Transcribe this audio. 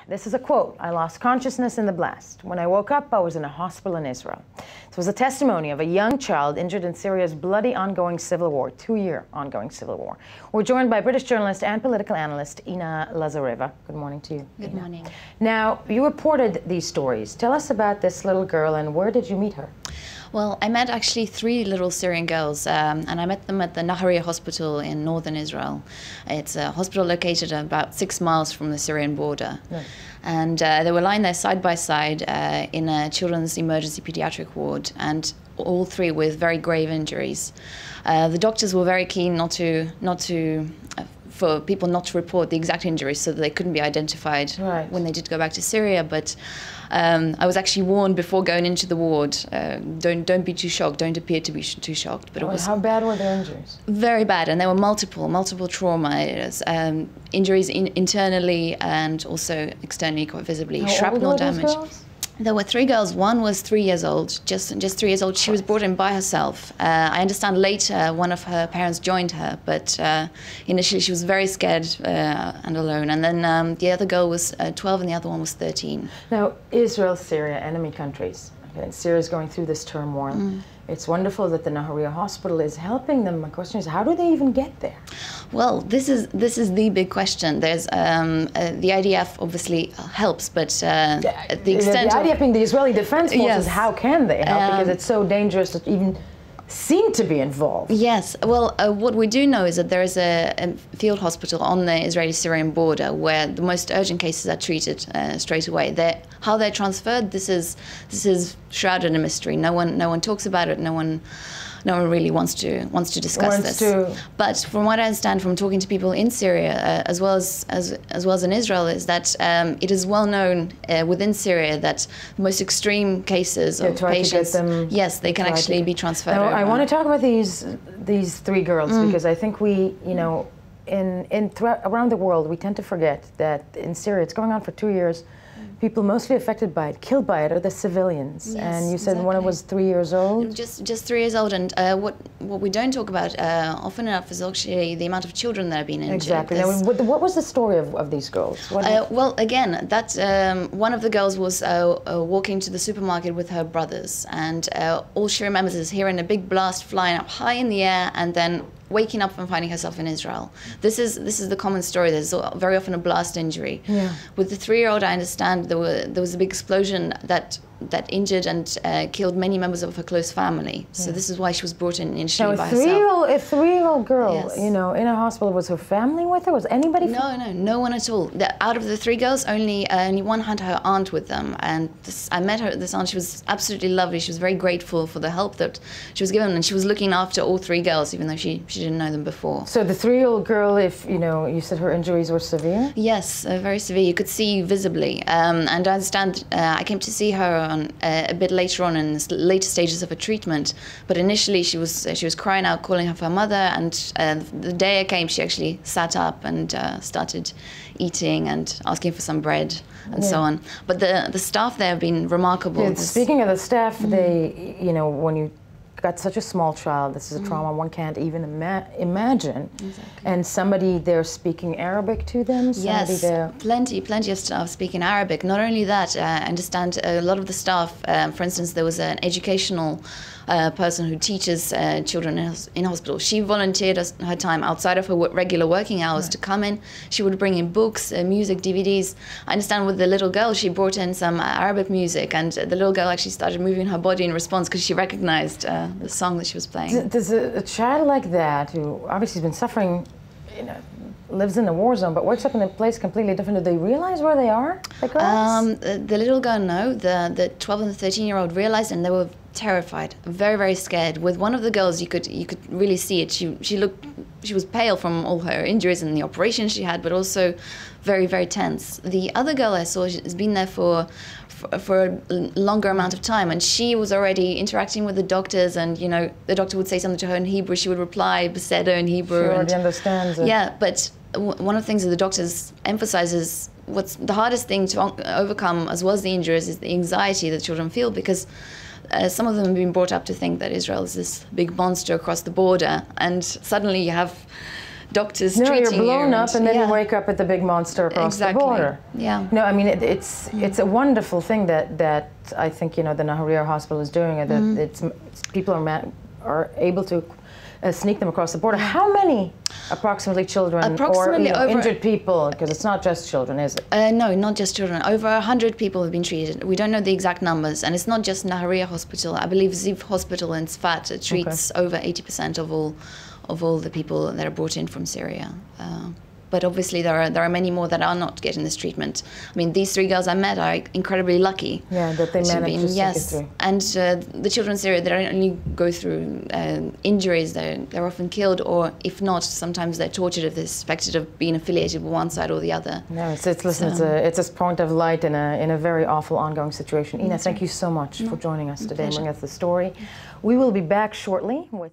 This is a quote. "I lost consciousness in the blast. When I woke up, I was in a hospital in Israel." This was a testimony of a young child injured in Syria's bloody ongoing civil war, 2-year ongoing civil war. We're joined by British journalist and political analyst Ina Lazareva. Good morning to you. Good morning. Now, you reported these stories. Tell us about this little girl and where did you meet her? Well, I met actually 3 little Syrian girls, and I met them at the Nahariya hospital in northern Israel. It's a hospital located about 6 miles from the Syrian border. Nice. And they were lying there side by side in a children's emergency pediatric ward, and all 3 with very grave injuries. The doctors were very keen for people not to report the exact injuries so that they couldn't be identified when they did go back to Syria. But I was actually warned before going into the ward, don't be too shocked, don't appear to be too shocked. But it was how bad were their injuries? Very bad, and there were multiple trauma, injuries internally and also externally quite visibly. How shrapnel old were damage. Those girls? There were 3 girls. One was 3 years old, just 3 years old. She was brought in by herself. I understand later one of her parents joined her, but initially she was very scared and alone. And then the other girl was 12 and the other one was 13. Now, Israel, Syria, enemy countries. Okay, Syria's going through this turmoil. It's wonderful that the Nahariya hospital is helping them. My question is, how do they even get there? Well, this is the big question. There's the IDF obviously helps, but the extent the IDF being the Israeli Defense Forces, yes. How can they help? Because it's so dangerous to even seem to be involved. Yes. Well, what we do know is that there is a field hospital on the Israeli-Syrian border where the most urgent cases are treated straight away. How they're transferred, this is shrouded in mystery. No one talks about it. No one really wants to discuss this. But from what I understand from talking to people in Syria, as well as in Israel, is that it is well known within Syria that the most extreme cases of patients, yes, they can actually be transferred. Now, over. I want to talk about these 3 girls because I think we, around the world, we tend to forget that in Syria, it's going on for 2 years. People mostly affected by it, killed by it, are the civilians. Yes, and you said exactly. one was 3 years old? Just 3 years old. And what we don't talk about often enough is actually the amount of children that have been injured. Exactly. Now, what was the story of these girls? Well, again, that one of the girls was walking to the supermarket with her brothers, and all she remembers is hearing a big blast flying up high in the air and then waking up and finding herself in Israel. This is the common story. There's very often a blast injury. Yeah. With the 3-year-old, I understand there was a big explosion that injured and killed many members of her close family. So this is why she was brought in initially by herself. A 3-year-old girl, yes. in a hospital, was her family with her? Was anybody? No one at all. Out of the 3 girls, only one had her aunt with them. And I met this aunt. She was absolutely lovely. She was very grateful for the help that she was given, and she was looking after all 3 girls, even though she didn't know them before. So the 3-year-old girl, you said her injuries were severe? Yes, very severe. You could see visibly. And I understand I came to see her a bit later on in the later stages of her treatment, but initially she was crying out, calling her for her mother, and the day I came, she actually sat up and started eating and asking for some bread and so on. But the staff there have been remarkable. Yeah, speaking of the staff, they, when you got such a small child, this is a trauma one can't even imagine. Exactly. And somebody there speaking Arabic to them? Yes, plenty of staff speaking Arabic. Not only that, I understand a lot of the staff, for instance, there was an educational person who teaches children in hospital. She volunteered her time outside of her regular working hours to come in. She would bring in books, music, DVDs. I understand with the little girl, she brought in some Arabic music, and the little girl actually started moving her body in response because she recognized the song that she was playing. Does a child like that, who obviously has been suffering, lives in a war zone, but wakes up in a place completely different, do they realize where they are? The little girl, no. The 12 and the 13-year-old realized, and they were terrified, very, very scared. With one of the girls, you could really see it. She was pale from all her injuries and the operations she had, but also very, very tense. The other girl I saw has been there for a longer amount of time, and she was already interacting with the doctors, and the doctor would say something to her in Hebrew, she would reply Beseda in Hebrew. She already understands it. Yeah, but one of the things that the doctors emphasize is what's the hardest thing to overcome, as well as the injuries, is the anxiety that children feel, because some of them have been brought up to think that Israel is this big monster across the border, and suddenly you have doctors no, treating you. You're blown up, and then yeah. you wake up at the big monster across the border. Yeah. No, I mean it's a wonderful thing that I think the Nahariya hospital is doing. That people are able to sneak them across the border. How many approximately children or injured people? Because it's not just children, is it? No, not just children. Over 100 people have been treated. We don't know the exact numbers, and it's not just Nahariya Hospital. I believe Ziv Hospital in Sfat treats over 80% of all the people that are brought in from Syria. But obviously there are many more that are not getting this treatment. I mean, these 3 girls I met are incredibly lucky. Yeah, that they managed to get through. And the children in Syria, they don't only go through injuries, they're often killed, or if not, sometimes they're tortured if they're suspected of being affiliated with one side or the other. No, it's a point of light in a very awful ongoing situation. Ina, thank you so much for joining us today and bringing us the story. We will be back shortly with